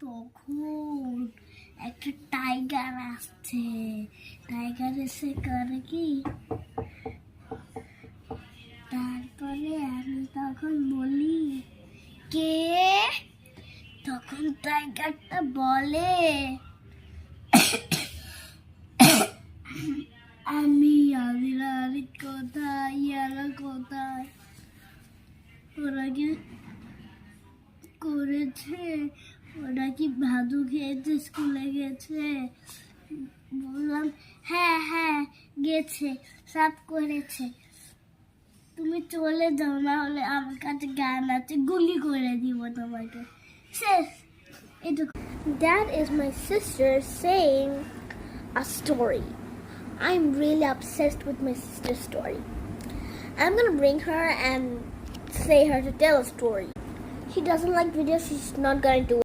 তখন একটা টাইগার আসছে। টাইগার এসে করে কি, তারপরে আমি তখন বলি কে, তখন টাইগারটা বলে আমি আমি কোথায়, ইয়ারা কোথায়, ওরা কি করেছে, ওরা কি ভাদু খেয়েছে, স্কুলে গেছে। বললাম হ্যাঁ হ্যাঁ গেছে, সব করেছে, তুমি চলে যাও, না হলে আমার কাছে গান আছে, গুলি করে দিব তোমাকে। শেষ। এটুকু। That is my sister saying a story. I'm really obsessed with my sister's story. I'm gonna bring her and say her to tell a story. She doesn't like videos, she's not gonna do it.